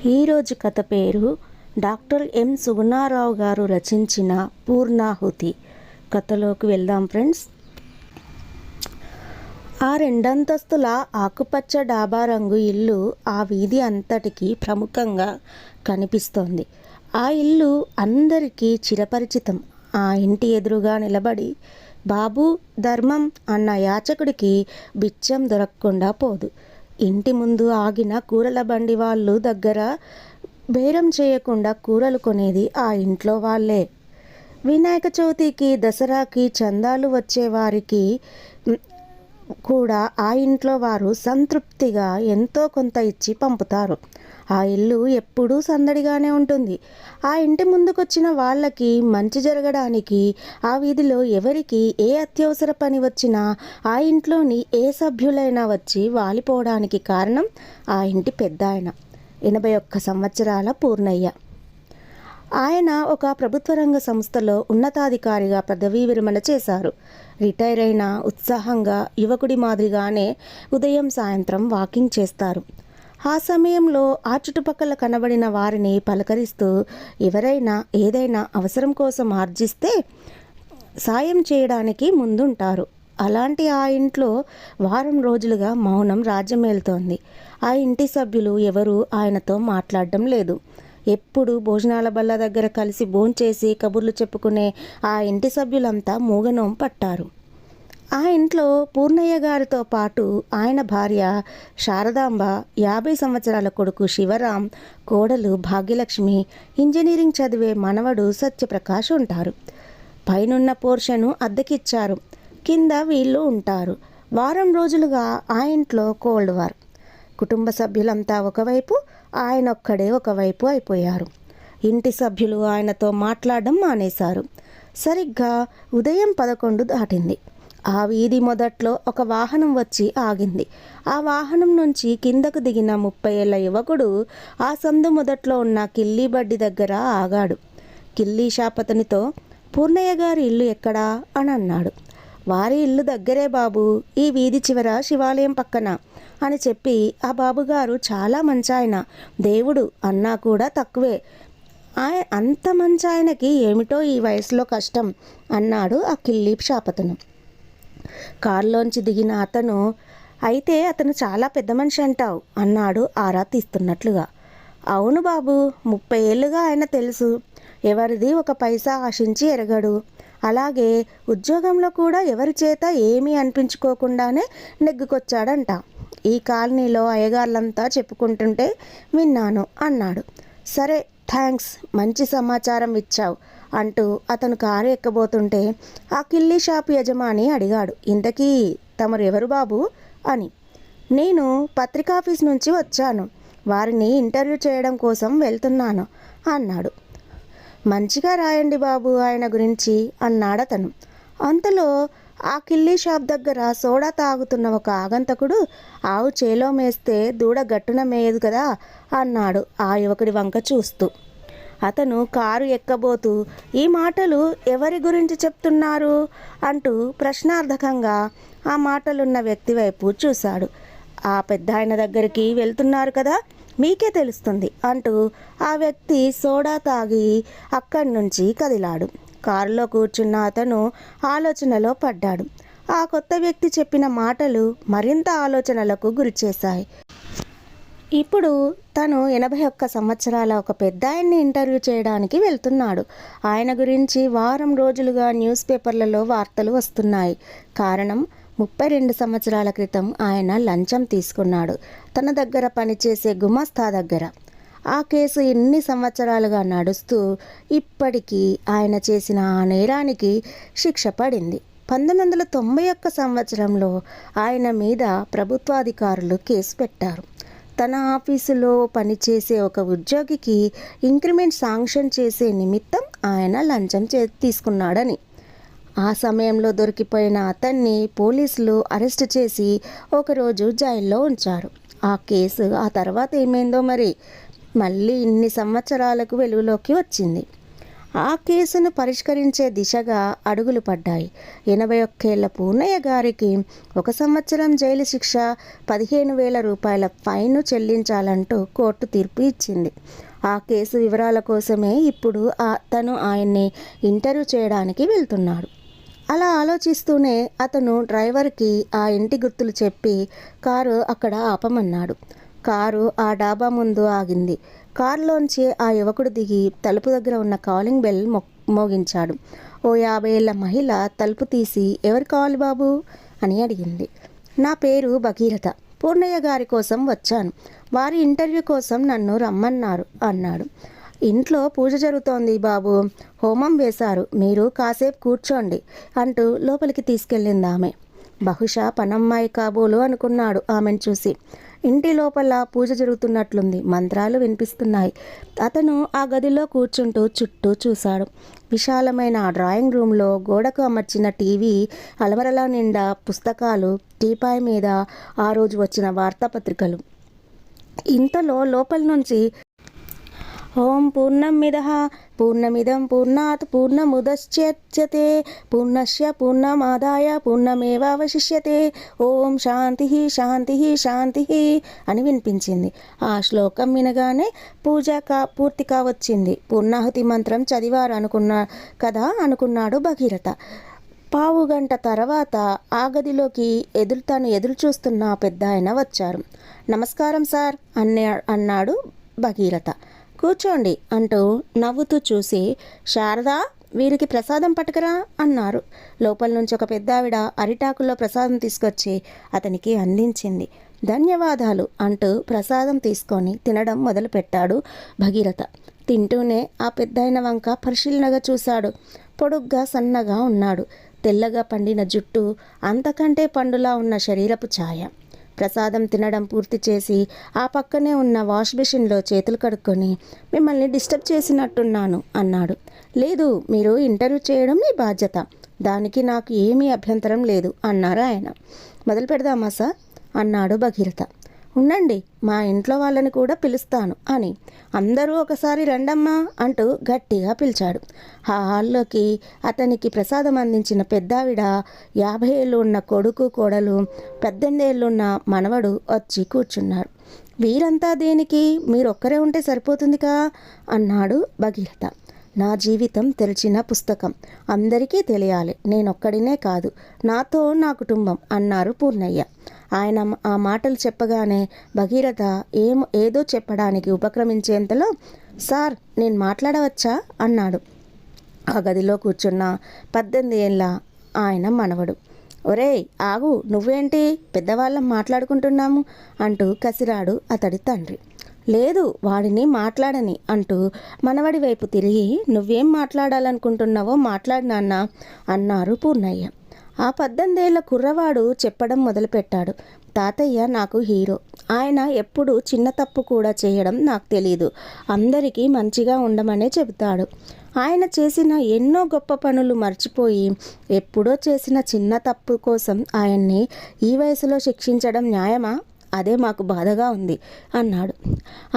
ఈరోజు కథ పేరు డాక్టర్ ఎం సుగుణారావు గారు రచించిన పూర్ణాహుతి. కథలోకి వెళ్దాం ఫ్రెండ్స్. ఆ రెండంతస్తుల ఆకుపచ్చ డాబా రంగు ఇల్లు ఆ వీధి అంతటికి ప్రముఖంగా కనిపిస్తోంది. ఆ ఇల్లు అందరికీ చిరపరిచితం. ఆ ఇంటి ఎదురుగా నిలబడి బాబు ధర్మం అన్న యాచకుడికి బిచ్చం దొరకకుండా పోదు. ఇంటి ముందు ఆగిన కూరల బండి వాళ్ళు దగ్గర బేరం చేయకుండా కూరలు కొనేది ఆ ఇంట్లో వాళ్ళే. వినాయక చవితికి దసరాకి చందాలు వచ్చేవారికి కూడా ఆ ఇంట్లో వారు సంతృప్తిగా ఎంతో కొంత ఇచ్చి పంపుతారు. ఆ ఇల్లు ఎప్పుడూ సందడిగానే ఉంటుంది. ఆ ఇంటి ముందుకొచ్చిన వాళ్ళకి మంచి జరగడానికి, ఆ వీధిలో ఎవరికి ఏ అత్యవసర పని వచ్చినా ఆ ఇంట్లోని ఏ సభ్యులైనా వచ్చి వాలిపోవడానికి కారణం ఆ ఇంటి పెద్ద ఆయన, 81 సంవత్సరాల పూర్ణయ్య. ఆయన ఒక ప్రభుత్వ రంగ సంస్థలో ఉన్నతాధికారిగా పదవీ విరమణ చేశారు. రిటైర్ అయిన ఉత్సాహంగా యువకుడి మాదిరిగానే ఉదయం సాయంత్రం వాకింగ్ చేస్తారు. ఆ సమయంలో ఆ చుట్టుపక్కల కనబడిన వారిని పలకరిస్తూ ఎవరైనా ఏదైనా అవసరం కోసం ఆర్జిస్తే సాయం చేయడానికి ముందుంటారు. అలాంటి ఆ ఇంట్లో వారం రోజులుగా మౌనం రాజ్యమేలుతోంది. ఆ ఇంటి సభ్యులు ఎవరూ ఆయనతో మాట్లాడడం లేదు. ఎప్పుడు భోజనాల బల్ల దగ్గర కలిసి భోంచేసి కబుర్లు చెప్పుకునే ఆ ఇంటి సభ్యులంతా మూగనోం పట్టారు. ఆ ఇంట్లో పూర్ణయ్య గారితో పాటు ఆయన భార్య శారదాంబ, 50 సంవత్సరాల కొడుకు శివరాం, కోడలు భాగ్యలక్ష్మి, ఇంజనీరింగ్ చదివే మనవడు సత్యప్రకాష్ ఉంటారు. పైనున్న పోర్షను అద్దెకిచ్చారు, కింద వీళ్ళు ఉంటారు. వారం రోజులుగా ఆ ఇంట్లో కోల్డ్ వార్. కుటుంబ సభ్యులంతా ఒకవైపు, ఆయనొక్కడే ఒకవైపు అయిపోయారు. ఇంటి సభ్యులు ఆయనతో మాట్లాడడం మానేశారు. సరిగ్గా ఉదయం 11 దాటింది. ఆ వీధి మొదట్లో ఒక వాహనం వచ్చి ఆగింది. ఆ వాహనం నుంచి కిందకు దిగిన 30 ఏళ్ల యువకుడు ఆ సందు మొదట్లో ఉన్న కిల్లీ బడ్డి దగ్గర ఆగాడు. కిల్లీ షాపతనితో పూర్ణయ్య గారి ఇల్లు ఎక్కడా అని అన్నాడు. వారి ఇల్లు దగ్గరే బాబు, ఈ వీధి చివర శివాలయం పక్కన అని చెప్పి ఆ బాబుగారు చాలా మంచాయన, దేవుడు అన్నా కూడా తక్కువే. అంత మంచాయనకి ఏమిటో ఈ వయసులో కష్టం అన్నాడు ఆ కిల్లీ షాపతను. కారులోంచి దిగిన అతను, అయితే అతను చాలా పెద్ద మనిషి అంటావు అన్నాడు ఆరా తీస్తున్నట్లుగా. అవును బాబు, 30 ఏళ్ళుగా ఆయన తెలుసు. ఎవరిది ఒక పైసా ఆశించి ఎరగడు. అలాగే ఉద్యోగంలో కూడా ఎవరి చేత ఏమీ అనిపించుకోకుండానే నెగ్గుకొచ్చాడంట. ఈ కాలనీలో అయ్యగార్లంతా చెప్పుకుంటుంటే విన్నాను అన్నాడు. సరే థ్యాంక్స్, మంచి సమాచారం ఇచ్చావు అంటూ అతను కారు ఎక్కబోతుంటే ఆ కిల్లీ షాపు యజమాని అడిగాడు, ఇంతకీ తమరు ఎవరు బాబు అని. నేను పత్రికాఫీస్ నుంచి వచ్చాను, వారిని ఇంటర్వ్యూ చేయడం కోసం వెళ్తున్నాను అన్నాడు. మంచిగా రాయండి బాబు ఆయన గురించి అన్నాడతను. అంతలో ఆ కిల్లీ షాప్ దగ్గర సోడా తాగుతున్న ఒక ఆగంతకుడు, ఆవు చేలో మేస్తే దూడ గట్టున మేయదు కదా అన్నాడు ఆ యువకుడి వంక చూస్తూ. అతను కారు ఎక్కబోతూ, ఈ మాటలు ఎవరి గురించి చెప్తున్నారు అంటూ ప్రశ్నార్థకంగా ఆ మాటలున్న వ్యక్తి వైపు చూశాడు. ఆ పెద్ద ఆయన దగ్గరికి వెళ్తున్నారు కదా, మీకే తెలుస్తుంది అంటూ ఆ వ్యక్తి సోడా తాగి అక్కడి నుంచి కదిలాడు. కారులో కూర్చున్న అతను ఆలోచనలో పడ్డాడు. ఆ కొత్త వ్యక్తి చెప్పిన మాటలు మరింత ఆలోచనలకు గురిచేశాయి. ఇప్పుడు తను 81 సంవత్సరాల ఒక పెద్ద ఆయన్ని ఇంటర్వ్యూ చేయడానికి వెళ్తున్నాడు. ఆయన గురించి వారం రోజులుగా న్యూస్ పేపర్లలో వార్తలు వస్తున్నాయి. కారణం, 32 సంవత్సరాల క్రితం ఆయన లంచం తీసుకున్నాడు తన దగ్గర పనిచేసే గుమస్తా దగ్గర. ఆ కేసు ఎన్ని సంవత్సరాలుగా నడుస్తూ ఇప్పటికీ ఆయన చేసిన ఆ నేరానికి శిక్ష పడింది. 1991 సంవత్సరంలో ఆయన మీద ప్రభుత్వాధికారులు కేసు పెట్టారు. తన ఆఫీసులో పనిచేసే ఒక ఉద్యోగికి ఇంక్రిమెంట్ శాంక్షన్ చేసే నిమిత్తం ఆయన లంచం తీసుకున్నాడని. ఆ సమయంలో దొరికిపోయిన అతన్ని పోలీసులు అరెస్ట్ చేసి ఒకరోజు జైల్లో ఉంచారు. ఆ కేసు ఆ తర్వాత ఏమైందో మరి, మళ్ళీ ఇన్ని సంవత్సరాలకు వెలుగులోకి వచ్చింది. ఆ కేసును పరిష్కరించే దిశగా అడుగులు పడ్డాయి. 81 ఏళ్ల పూర్ణయ్య గారికి 1 సంవత్సరం జైలు శిక్ష, 15,000 రూపాయల ఫైన్ చెల్లించాలంటూ కోర్టు తీర్పు ఇచ్చింది. ఆ కేసు వివరాల కోసమే ఇప్పుడు తను ఆయన్ని ఇంటర్వ్యూ చేయడానికి వెళ్తున్నాడు. అలా ఆలోచిస్తూనే అతను డ్రైవర్కి ఆ ఇంటి గుర్తులు చెప్పి కారు అక్కడ ఆపమన్నాడు. కారు ఆ డాబా ముందు ఆగింది. కారులోంచి ఆ యువకుడు దిగి తలుపు దగ్గర ఉన్న కాలింగ్ బెల్ మోగించాడు. ఓ 50 ఏళ్ల మహిళ తలుపు తీసి, ఎవరు కావాలి బాబు అని అడిగింది. నా పేరు భగీరథ, పూర్ణయ్య గారి కోసం వచ్చాను. వారి ఇంటర్వ్యూ కోసం నన్ను రమ్మన్నారు అన్నాడు. ఇంట్లో పూజ జరుగుతోంది బాబు, హోమం వేశారు, మీరు కాసేపు కూర్చోండి అంటూ లోపలికి తీసుకెళ్ళింది ఆమె. బహుశా పనమ్మాయి కాబోలు అనుకున్నాడు ఆమెను చూసి. ఇంటి లోపల పూజ జరుగుతున్నట్లుంది, మంత్రాలు వినిపిస్తున్నాయి. అతను ఆ గదిలో కూర్చుంటూ చుట్టూ చూశాడు. విశాలమైన ఆ డ్రాయింగ్ రూమ్లో గోడకు అమర్చిన టీవీ, అలమరల నిండా పుస్తకాలు, టీపాయ్ మీద ఆ రోజు వచ్చిన వార్తాపత్రికలు. ఇంతలో లోపల నుంచి ఓం పూర్ణమిదః పూర్ణమిదం పూర్ణాత్ పూర్ణముదచ్యతే పూర్ణస్య పూర్ణమాదాయ పూర్ణమేవావశిష్యతే ఓం శాంతి శాంతి శాంతి అని వినిపించింది. ఆ శ్లోకం వినగానే పూజ పూర్తి కావచ్చింది. పూర్ణాహుతి మంత్రం చదివారు అనుకున్నాడు భగీరథ. పావుగంట తర్వాత ఆ గదిలోకి తను ఎదురు చూస్తున్న పెద్ద ఆయన వచ్చారు. నమస్కారం సార్ అన్నాడు భగీరథ. కూర్చోండి అంటూ నవ్వుతూ చూసి, శారదా, వీరికి ప్రసాదం పట్టుకురా అన్నారు. లోపల నుంచి ఒక పెద్దావిడ అరిటాకుల్లో ప్రసాదం తీసుకొచ్చి అతనికి అందించింది. ధన్యవాదాలు అంటూ ప్రసాదం తీసుకొని తినడం మొదలుపెట్టాడు భగీరథ. తింటూనే ఆ పెద్దాయన వంక పరిశీలనగా చూశాడు. పొడుగ్గా సన్నగా ఉన్నాడు. తెల్లగా పండిన జుట్టు, అంతకంటే పండులా ఉన్న శరీరపు ఛాయ. ప్రసాదం తినడం పూర్తి చేసి ఆ పక్కనే ఉన్న వాష్ బేసిన్లో చేతులు కడుక్కొని, మిమ్మల్ని డిస్టర్బ్ చేసినట్టున్నాను అన్నాడు. లేదు, మీరు ఇంటర్వ్యూ చేయడం మీ బాధ్యత, దానికి నాకు ఏమీ అభ్యంతరం లేదు అన్నారు ఆయన. మొదలు పెడదామా సార్ అన్నాడు భగీరథ. ఉండండి, మా ఇంట్లో వాళ్ళని కూడా పిలుస్తాను అని. అందరూ ఒకసారి రండమ్మా అంటూ గట్టిగా పిలిచాడు. ఆ హాల్లోకి అతనికి ప్రసాదం అందించిన పెద్దావిడ, 50 ఏళ్ళు ఉన్న కొడుకు కోడలు, 18 ఏళ్ళున్న మనవడు వచ్చి కూర్చున్నారు. వీరంతా దేనికి, మీరొక్కరే ఉంటే సరిపోతుందిగా అన్నాడు భగీరథ. నా జీవితం తెరిచిన పుస్తకం, అందరికీ తెలియాలి, నేనొక్కడినే కాదు, నాతో నా కుటుంబం అన్నారు పూర్ణయ్య. ఆయన ఆ మాటలు చెప్పగానే భగీరథ ఏదో చెప్పడానికి ఉపక్రమించేంతలో, సార్ నేను మాట్లాడవచ్చా అన్నాడు ఆ గదిలో కూర్చున్న 18 ఏళ్ళ ఆయన మనవడు. ఒరేయ్ ఆగు, నువ్వేంటి, పెద్దవాళ్ళం మాట్లాడుకుంటున్నాము అంటూ కసిరాడు అతడి తండ్రి. లేదు, వాడిని మాట్లాడని అంటూ మనవడి వైపు తిరిగి, నువ్వేం మాట్లాడాలనుకుంటున్నావో మాట్లాడు నాన్న అన్నారు పూర్ణయ్య. ఆ 18 ఏళ్ల కుర్రవాడు చెప్పడం మొదలుపెట్టాడు. తాతయ్య నాకు హీరో, ఆయన ఎప్పుడు చిన్న తప్పు కూడా చేయడం నాకు తెలీదు, అందరికీ మంచిగా ఉండమనే చెబుతాడు. ఆయన చేసిన ఎన్నో గొప్ప పనులు మర్చిపోయి ఎప్పుడో చేసిన చిన్న తప్పు కోసం ఆయన్ని ఈ వయసులో శిక్షించడం న్యాయమా? అదే మాకు బాధగా ఉంది అన్నాడు.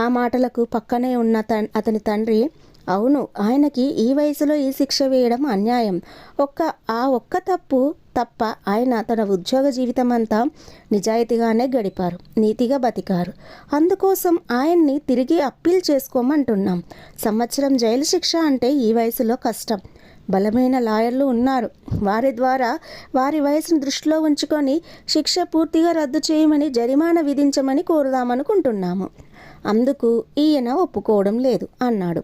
ఆ మాటలకు పక్కనే ఉన్న అతని తండ్రి, అవును, ఆయనకి ఈ వయసులో ఈ శిక్ష వేయడం అన్యాయం. ఒక్క తప్పు తప్ప ఆయన తన ఉద్యోగ జీవితం అంతా నిజాయితీగానే గడిపారు, నీతిగా బతికారు. అందుకోసం ఆయన్ని తిరిగి అప్పీల్ చేసుకోమంటున్నాం. సంవత్సరం జైలు శిక్ష అంటే ఈ వయసులో కష్టం. బలమైన లాయర్లు ఉన్నారు, వారి ద్వారా వారి వయసును దృష్టిలో ఉంచుకొని శిక్ష పూర్తిగా రద్దు చేయమని, జరిమానా విధించమని కోరుదామనుకుంటున్నాము. అందుకు ఈయన ఒప్పుకోవడం లేదు అన్నాడు.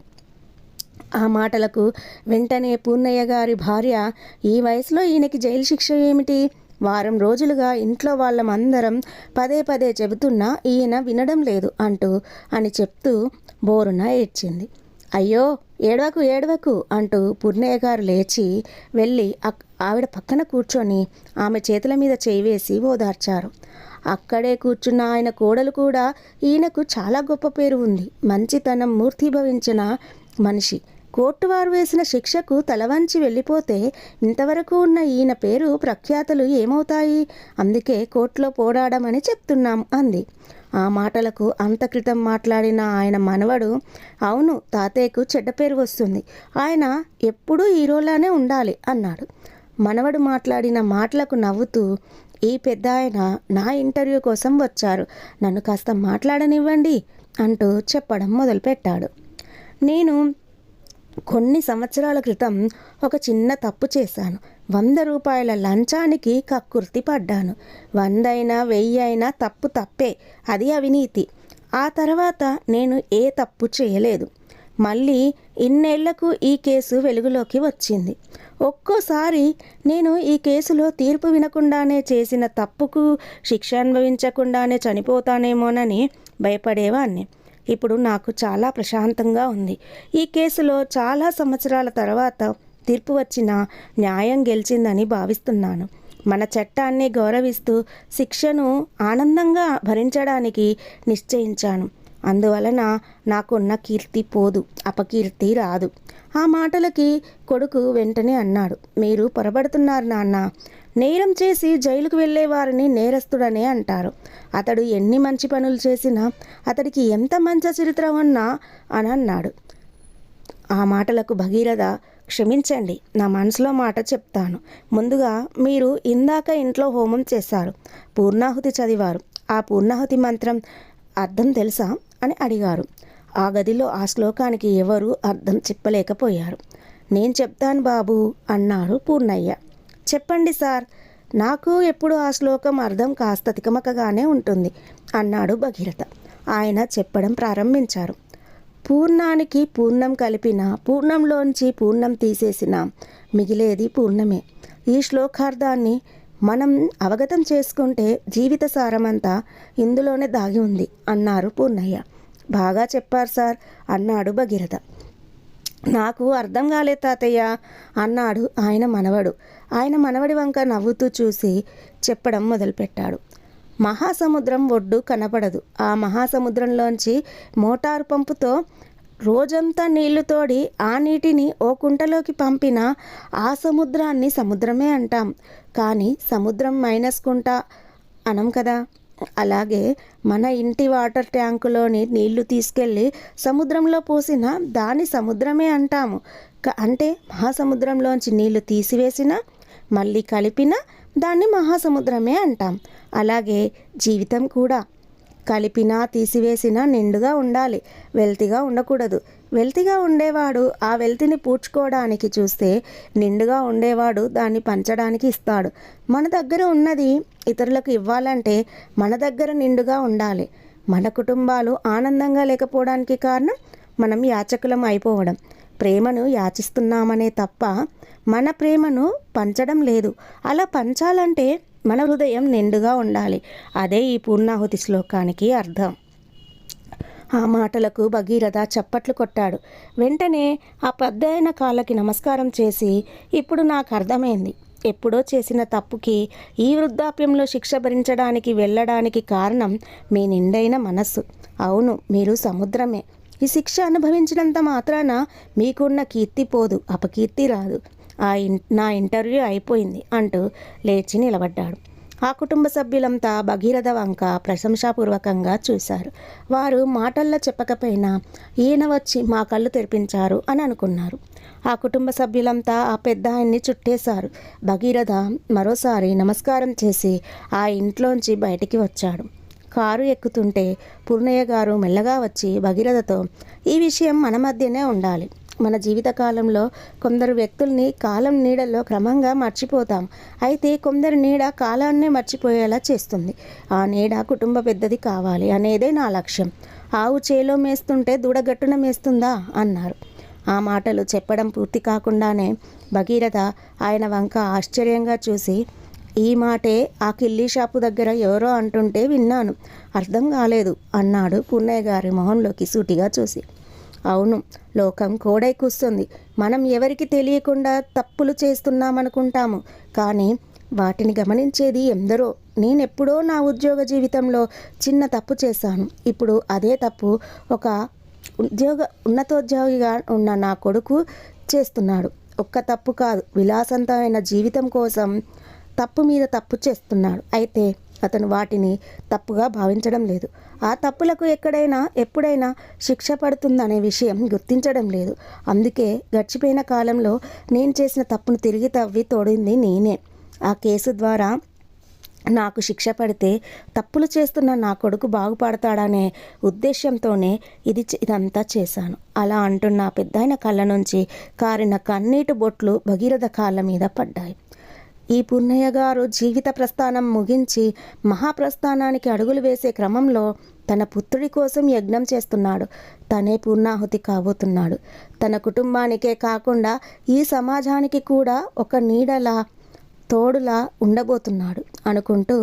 ఆ మాటలకు వెంటనే పూర్ణయ్య గారి భార్య, ఈ వయసులో ఈయనకి జైలు శిక్ష ఏమిటి? వారం రోజులుగా ఇంట్లో వాళ్ళమందరం పదే చెబుతున్నా ఈయన వినడం లేదు అని చెప్తూ బోరున ఏడ్చింది. అయ్యో ఏడవకు అంటూ పూర్ణయ్య గారు లేచి వెళ్ళి ఆవిడ పక్కన కూర్చొని ఆమె చేతుల మీద చేయి వేసి ఓదార్చారు. అక్కడే కూర్చున్న ఆయన కోడలు కూడా, ఈయనకు చాలా గొప్ప పేరు ఉంది, మంచితనం మూర్తిభవించిన మనిషి, కోర్టు వారు వేసిన శిక్షకు తలవంచి వెళ్ళిపోతే ఇంతవరకు ఉన్న ఈయన పేరు ప్రఖ్యాతలు ఏమవుతాయి? అందుకే కోర్టులో పోరాడమని చెప్తున్నాం అంది. ఆ మాటలకు అంత క్రితం మాట్లాడిన ఆయన మనవడు, అవును తాతయ్యకు చెడ్డ పేరు వస్తుంది, ఆయన ఎప్పుడూ హీరోలానే ఉండాలి అన్నాడు. మనవడు మాట్లాడిన మాటలకు నవ్వుతూ, ఈ పెద్ద ఆయన నా ఇంటర్వ్యూ కోసం వచ్చారు, నన్ను కాస్త మాట్లాడనివ్వండి అంటూ చెప్పడం మొదలుపెట్టాడు. నేను కొన్ని సంవత్సరాల క్రితం ఒక చిన్న తప్పు చేశాను. 100 రూపాయల లంచానికి కక్కుర్తి పడ్డాను. 100 అయినా 1000 అయినా తప్పు తప్పే, అది అవినీతి. ఆ తర్వాత నేను ఏ తప్పు చేయలేదు. మళ్ళీ ఇన్నేళ్లకు ఈ కేసు వెలుగులోకి వచ్చింది. ఒక్కోసారి నేను ఈ కేసులో తీర్పు వినకుండానే చేసిన తప్పుకు శిక్ష అనుభవించకుండానే చనిపోతానేమోనని భయపడేవాణ్ణి. ఇప్పుడు నాకు చాలా ప్రశాంతంగా ఉంది. ఈ కేసులో చాలా సంవత్సరాల తర్వాత తీర్పు వచ్చిన న్యాయం గెలిచిందని భావిస్తున్నాను. మన చట్టాన్ని గౌరవిస్తూ శిక్షను ఆనందంగా భరించడానికి నిశ్చయించాను. అందువలన నాకున్న కీర్తి పోదు, అపకీర్తి రాదు. ఆ మాటలకి కొడుకు వెంటనే అన్నాడు, మీరు పొరపడుతున్నారు నాన్న. నేరం చేసి జైలుకు వెళ్ళే వారిని నేరస్తుడనే అంటారు. అతడు ఎన్ని మంచి పనులు చేసినా, అతడికి ఎంత మంచి చరిత్ర ఉన్నా అని అన్నాడు. ఆ మాటలకు భగీరథ, క్షమించండి, నా మనసులో మాట చెప్తాను. ముందుగా మీరు ఇందాక ఇంట్లో హోమం చేశారు, పూర్ణాహుతి చదివారు. ఆ పూర్ణాహుతి మంత్రం అర్థం తెలుసా అని అడిగారు. ఆ గదిలో ఆ శ్లోకానికి ఎవరూ అర్థం చెప్పలేకపోయారు. నేను చెప్తాను బాబు అన్నాడు పూర్ణయ్య. చెప్పండి సార్, నాకు ఎప్పుడు ఆ శ్లోకం అర్థం కాస్త తికమకగానే ఉంటుంది అన్నాడు భగీరథ. ఆయన చెప్పడం ప్రారంభించారు. పూర్ణానికి పూర్ణం కలిపిన, పూర్ణంలోంచి పూర్ణం తీసేసిన మిగిలేది పూర్ణమే. ఈ శ్లోకార్థాన్ని మనం అవగతం చేసుకుంటే జీవిత సారమంతా ఇందులోనే దాగి ఉంది అన్నారు పూర్ణయ్య. బాగా చెప్పారు సార్ అన్నాడు భగీరథ. నాకు అర్థం కాలేదు తాతయ్య అన్నాడు ఆయన మనవడు. ఆయన మనవడి వంక నవ్వుతూ చూసి చెప్పడం మొదలుపెట్టాడు. మహాసముద్రం ఒడ్డు కనపడదు. ఆ మహాసముద్రంలోంచి మోటారు పంపుతో రోజంతా నీళ్లు తోడి ఆ నీటిని ఓ కుంటలోకి పంపిన ఆ సముద్రాన్ని సముద్రమే అంటాం. కానీ సముద్రం మైనస్ కుంట అనం కదా. అలాగే మన ఇంటి వాటర్ ట్యాంకులోని నీళ్లు తీసుకెళ్ళి సముద్రంలో పోసిన దాన్ని సముద్రమే అంటాము. అంటే మహాసముద్రంలోంచి నీళ్లు తీసివేసిన, మళ్ళీ కలిపిన దాన్ని మహాసముద్రమే అంటాం. అలాగే జీవితం కూడా కలిపినా తీసివేసినా నిండుగా ఉండాలి, వెల్తిగా ఉండకూడదు. వెల్తిగా ఉండేవాడు ఆ వెల్తిని పూడ్చుకోవడానికి చూస్తే, నిండుగా ఉండేవాడు దాన్ని పంచడానికి ఇస్తాడు. మన దగ్గర ఉన్నది ఇతరులకు ఇవ్వాలంటే మన దగ్గర నిండుగా ఉండాలి. మన కుటుంబాలు ఆనందంగా లేకపోవడానికి కారణం మనం యాచకులం అయిపోవడం. ప్రేమను యాచిస్తున్నామనే తప్ప మన ప్రేమను పంచడం లేదు. అలా పంచాలంటే మన హృదయం నిండుగా ఉండాలి. అదే ఈ పూర్ణాహుతి శ్లోకానికి అర్థం. ఆ మాటలకు భగీరథ చప్పట్లు కొట్టాడు. వెంటనే ఆ పెద్దయిన కాళ్ళకి నమస్కారం చేసి, ఇప్పుడు నాకు అర్థమైంది. ఎప్పుడో చేసిన తప్పుకి ఈ వృద్ధాప్యంలో శిక్ష భరించడానికి వెళ్ళడానికి కారణం మీ నిండైన మనస్సు. అవును, మీరు సముద్రమే. ఈ శిక్ష అనుభవించినంత మాత్రాన మీకున్న కీర్తి పోదు, అపకీర్తి రాదు. నా ఇంటర్వ్యూ అయిపోయింది అంటూ లేచి నిలబడ్డాడు. ఆ కుటుంబ సభ్యులంతా భగీరథ వంక ప్రశంసాపూర్వకంగా చూశారు. వారు మాటల్లో చెప్పకపోయినా ఈయన వచ్చి మా కళ్ళు తెరిపించారు అని అనుకున్నారు. ఆ కుటుంబ సభ్యులంతా ఆ పెద్ద ఆయన్ని చుట్టేశారు. భగీరథ మరోసారి నమస్కారం చేసి ఆ ఇంట్లోంచి బయటికి వచ్చాడు. కారు ఎక్కుతుంటే పూర్ణయ్య గారు మెల్లగా వచ్చి భగీరథతో, ఈ విషయం మన మధ్యనే ఉండాలి. మన జీవితకాలంలో కొందరు వ్యక్తుల్ని కాలం నీడలో క్రమంగా మర్చిపోతాం. అయితే కొందరి నీడ కాలాన్నే మర్చిపోయేలా చేస్తుంది. ఆ నీడ కుటుంబ పెద్దది కావాలి అనేదే నా లక్ష్యం. ఆవు చేలో మేస్తుంటే దూడగట్టున మేస్తుందా అన్నారు. ఆ మాటలు చెప్పడం పూర్తి కాకుండానే భగీరథ ఆయన వంక ఆశ్చర్యంగా చూసి, ఈ మాటే ఆ కిల్లీ షాపు దగ్గర ఎవరో అంటుంటే విన్నాను, అర్థం కాలేదు అన్నాడు పూర్ణయ్య గారి మొహంలోకి సూటిగా చూసి. అవును, లోకం కోడై కూస్తుంది. మనం ఎవరికి తెలియకుండా తప్పులు చేస్తున్నామనుకుంటాము, కానీ వాటిని గమనించేది ఎందరో. నేనెప్పుడో నా ఉద్యోగ జీవితంలో చిన్న తప్పు చేశాను. ఇప్పుడు అదే తప్పు ఒక ఉన్నతోద్యోగిగా ఉన్న నా కొడుకు చేస్తున్నాడు. ఒక్క తప్పు కాదు, విలాసవంతమైన జీవితం కోసం తప్పు మీద తప్పు చేస్తున్నాడు. అయితే అతను వాటిని తప్పుగా భావించడం లేదు. ఆ తప్పులకు ఎప్పుడైనా శిక్ష పడుతుందనే విషయం గుర్తించడం లేదు. అందుకే గడిచిపోయిన కాలంలో నేను చేసిన తప్పును తిరిగి తవ్వి తోడింది నేనే. ఆ కేసు ద్వారా నాకు శిక్ష పడితే తప్పులు చేస్తున్న నా కొడుకు బాగుపడతాడనే ఉద్దేశంతోనే ఇదంతా చేశాను. అలా అంటున్న పెద్దాయన కళ్ళ నుంచి కారిన కన్నీటి బొట్లు భగీరథ కాళ్ళ మీద పడ్డాయి. ఈ పూర్ణయ్య గారు జీవిత ప్రస్థానం ముగించి మహాప్రస్థానానికి అడుగులు వేసే క్రమంలో తన పుత్రుడి కోసం యజ్ఞం చేస్తున్నాడు. తనే పూర్ణాహుతి కాబోతున్నాడు. తన కుటుంబానికే కాకుండా ఈ సమాజానికి కూడా ఒక నీడలా తోడులా ఉండబోతున్నాడు అనుకుంటూ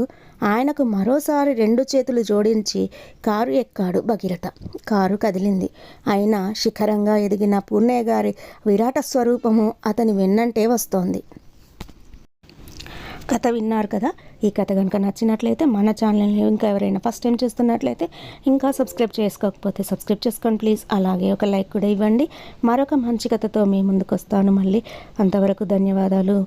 ఆయనకు మరోసారి 2 చేతులు జోడించి కారు ఎక్కాడు భగీరథ. కారు కదిలింది. అయినా శిఖరంగా ఎదిగిన పూర్ణయ్య గారి విరాట స్వరూపము అతని వెన్నంటే వస్తోంది. కథ విన్నారు కదా. ఈ కథ కనుక నచ్చినట్లయితే మన ఛానల్ని ఇంకా ఎవరైనా ఫస్ట్ టైం చూస్తున్నట్లయితే ఇంకా సబ్స్క్రైబ్ చేసుకోకపోతే సబ్స్క్రైబ్ చేసుకోండి ప్లీజ్. అలాగే ఒక లైక్ కూడా ఇవ్వండి. మరొక మంచి కథతో మీ ముందుకు వస్తాను మళ్ళీ. అంతవరకు ధన్యవాదాలు.